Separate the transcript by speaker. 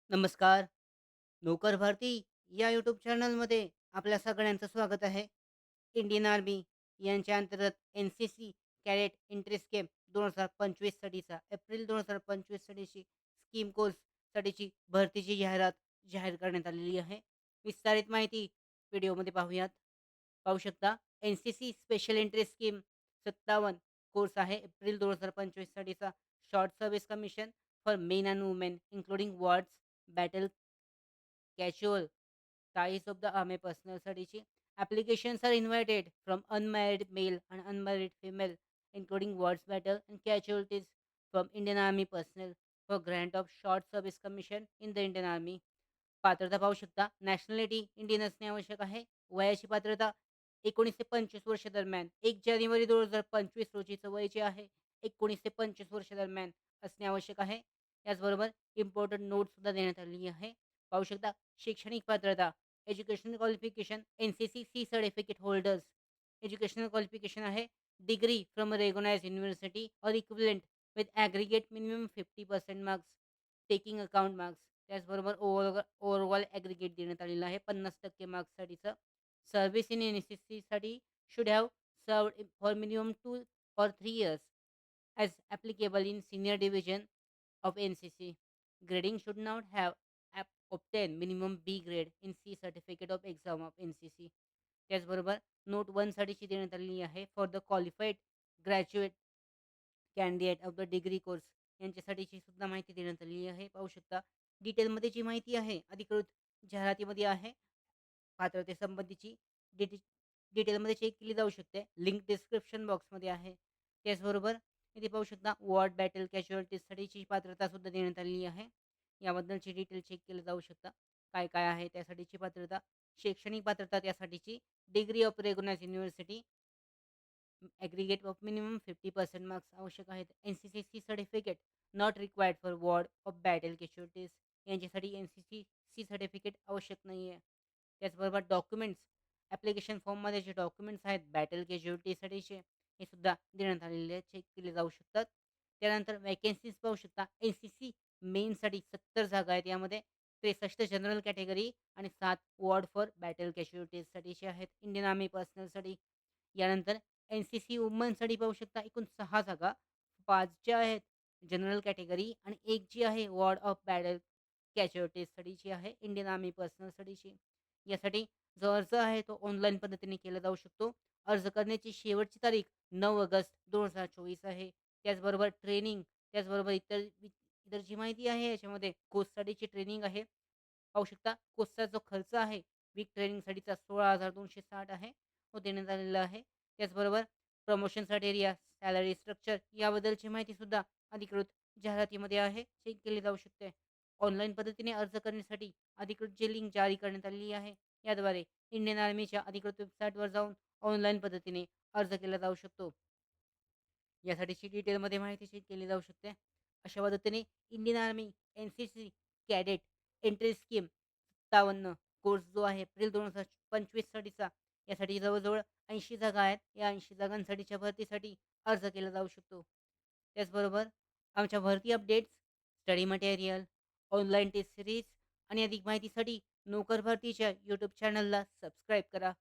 Speaker 1: नमस्कार. नोकर भारती या यूट्यूब चॅनलमध्ये आपल्या सगळ्यांचं स्वागत आहे. इंडियन आर्मी यांच्या अंतर्गत एन-सी-सी कॅडेट एंट्री स्कीम 2025 साठीचा एप्रिल 2025 साठीची स्कीम कोर्ससाठीची भरतीची जाहिरात जाहीर करण्यात आलेली आहे. विस्तारित माहिती व्हिडिओमध्ये पाहूयात. पाहू शकता NCC special entry scheme 57 course आहे. एप्रिल 2025 साठीचा short service commission for men and women including wards, battle casual ties of the army personnel studyची applications are invited from unmarried male and unmarried female including wards battle and casualties from Indian Army personnel for grant of short service commission in the Indian Army. पात्रता पाहू शकता. Nationality Indian असणे आवश्यक आहे. वयाची पात्रता 19 ते 25 वर्ष दरम्यान 1 जानेवारी 2025 रोजीचं वय जे आहे 19 ते 25 वर्ष दरम्यान असणे आवश्यक आहे. त्याचबरोबर इम्पॉर्टंट नोटसुद्धा देण्यात आलेली आहे. पाहू शकता शैक्षणिक पात्रता, educational qualification NCC C certificate holders. Educational qualification आहे degree from a recognised university or equivalent with aggregate minimum 50% marks taking account marks. त्याचबरोबर ओव्हरऑल ॲग्रीगेट देण्यात आलेलं आहे 50% मार्क्ससाठीचं. सर्व्हिस इन एन-सी-सीसाठी should have served for minimum 2 or 3 years as applicable in senior division of NCC. Grading should not have obtained minimum B grade in C certificate of exam of NCC. त्याचबरोबर note 1 साठीची देण्यात आलेली आहे for the qualified graduate candidate of the degree course यांच्यासाठीची सुद्धा माहिती देण्यात आलेली आहे. पाहू शकता डिटेलमध्ये जी माहिती आहे अधिकृत जाहिरातीमध्ये आहे. पात्रतेसंबंधीची डिटे डिटेलमध्ये चेक केली जाऊ शकते. लिंक डिस्क्रिप्शन बॉक्समध्ये आहे. त्याचबरोबर इथे पाहू शकता वॉर्ड बॅटल कॅज्युअल्टीजसाठीची पात्रतासुद्धा देण्यात आलेली आहे. याबद्दलची डिटेल चेक केलं जाऊ शकता. काय काय आहे त्यासाठीची पात्रता. शैक्षणिक पात्रता त्यासाठीची degree of recognised university, aggregate of minimum 50% marks आवश्यक आहेत. NCC certificate not required for ward of battle casualties यांच्यासाठी एन-सी-सी सर्टिफिकेट आवश्यक नाही आहे. त्याचबरोबर डॉक्युमेंट्स ॲप्लिकेशन फॉर्ममध्ये जे डॉक्युमेंट्स आहेत बॅटल कॅज्युअल्टीसाठीचे हे सुद्धा देण्यात आलेले आहेत. चेक केले जाऊ शकतात. त्यानंतर वॅकेन्सीज पाहू शकता. एन-सी-सी मेनसाठी 70 जागा आहेत. यामध्ये 63 जनरल कॅटेगरी आणि 7 वॉर्ड फॉर बॅटल कॅज्युअल्टीजसाठीचे आहेत इंडियन आर्मी पर्सनलसाठी. यानंतर एन-सी-सी वुमनसाठी पाहू शकता एकूण 6 जागा. 5 ज्या आहेत जनरल कॅटेगरी आणि 1 जी आहे वॉर्ड ऑफ बॅटल कॅज्युअल्टीजसाठीची आहे इंडियन आर्मी पर्सनलसाठीची. यासाठी जो अर्ज आहे तो ऑनलाईन पद्धतीने केला जाऊ शकतो. अर्ज करण्याची शेवटची तारीख 9 ऑगस्ट 2024 आहे. त्याचबरोबर ट्रेनिंग, त्याचबरोबर इतर जी माहिती आहे याच्यामध्ये कोर्ससाठीची ट्रेनिंग आहे. पाहू शकता कोर्सचा जो खर्च आहे वीक ट्रेनिंगसाठीचा 16,260 आहे, तो देण्यात आलेला आहे. त्याचबरोबर प्रमोशनसाठी एरिया, सॅलरी स्ट्रक्चर याबद्दलची माहितीसुद्धा अधिकृत जाहिरातीमध्ये आहे. चेक केली जाऊ शकते. ऑनलाईन पद्धतीने अर्ज करण्यासाठी अधिकृत जी लिंक जारी करण्यात आलेली आहे, याद्वारे इंडियन आर्मीच्या अधिकृत वेबसाईटवर जाऊन ऑनलाईन पद्धतीने अर्ज केला जाऊ शकतो. यासाठीची डिटेलमध्ये माहिती चेक केली जाऊ शकते. अशा पद्धतीने Indian army NCC cadet entry scheme 57 course जो आहे एप्रिल 2025 साठीचा यासाठी जवळ-जवळ 80 जागा आहेत. या 80 जागांसाठीच्या भरतीसाठी अर्ज केला जाऊ शकतो. त्याचबरोबर आमच्या भरती updates, study material, online test series आणि अधिक माहितीसाठी नोकर भरतीच्या यूट्यूब चॅनलला सबस्क्राईब करा.